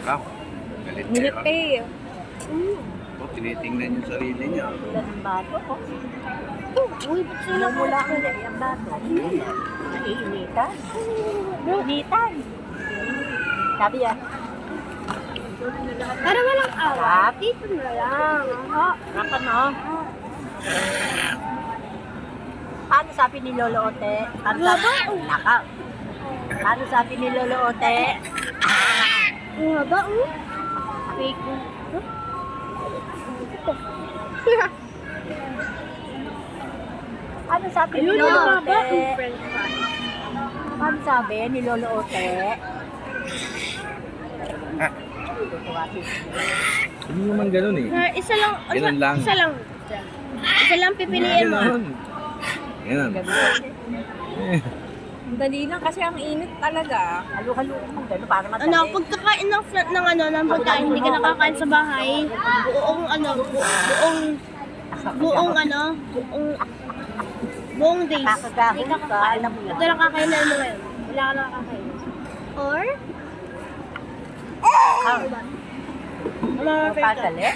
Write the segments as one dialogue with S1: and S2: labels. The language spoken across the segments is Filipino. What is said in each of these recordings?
S1: Ikaw, galit
S2: Milit
S1: ka.
S2: kayo.
S1: Oh, tinitingnan yung sarili niya.
S3: Ang bato ko.
S2: Uy, ba't sila
S3: Mula ko na yung bato. Naiinitan. Initan. Sabi niya,
S2: Para walang awa. Dito na lang.
S3: Rapa no? Paano sabi ni Lolo Ote? Paano sabi? Nakaw. Paano sabi ni Lolo Ote?
S2: Nga ba?
S3: Fake. Ano sabi ni
S2: Ayun
S3: Lolo
S2: na ba?
S3: Ote? Paano sabi ni Lolo Ote?
S1: Hindi naman ganun eh.
S2: Isa lang.
S1: Ganun lang.
S2: Isa lang. Isa lang pipiliin mo.
S1: Ganun. Ganun.
S2: Ang dali lang kasi ang init talaga.
S3: Halo-halo mo gano'n para madali.
S2: Ano, pagkakain ng flat ng ano, ng pagkain, hindi ka nakakain sa bahay, buong ano, buong days.
S3: Kakagahon ka, alam mo
S2: Ito
S3: yan.
S2: lang kakainan mo ngayon. Wala ka lang kakain. Or?
S3: Ah,
S2: Ano ang favorite?
S3: pagalit.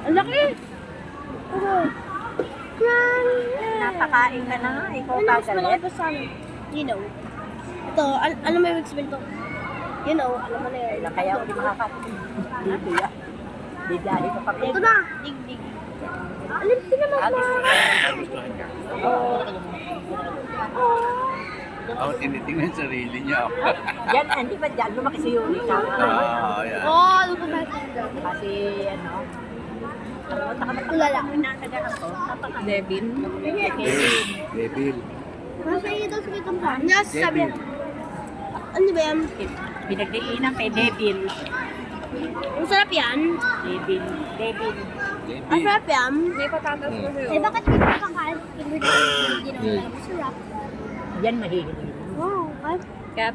S2: Ang laki!
S3: Napakain ka na nga, ikaw
S2: Ano, mas malaki
S3: pagalit.
S2: pa sa amin. You know. Ito, ano may ibig sabihin to? You know, alam mo na yun.
S3: Kaya ako di makakain. Dito yan. Di dahil ko kami.
S2: Ito na! Dig. Alam ko naman
S3: Alis
S2: ba?
S1: Gustuhan ka.
S3: Oh.
S1: Oh, tinitingnan yung sarili niya.
S3: Yan, hindi ba dyan? Lumaki si Yuri ka.
S1: Yan.
S2: Oo, ano ko ba?
S3: Kasi ano,
S2: Tulala.
S3: Devin.
S1: Devil.
S2: Nasa iyo daw sa kitang pa. Nasa sabi. Ano ba yan?
S3: Pinagdiinan kay Devin.
S2: Ang sarap yan.
S3: Devin. Devin.
S2: Ang
S1: Devil.
S2: sarap yan.
S3: May patatas
S1: mo
S2: Eh, bakit hindi ka kakain? Hindi na. Masarap.
S3: Yan mahilig.
S2: Wow.
S3: Kaya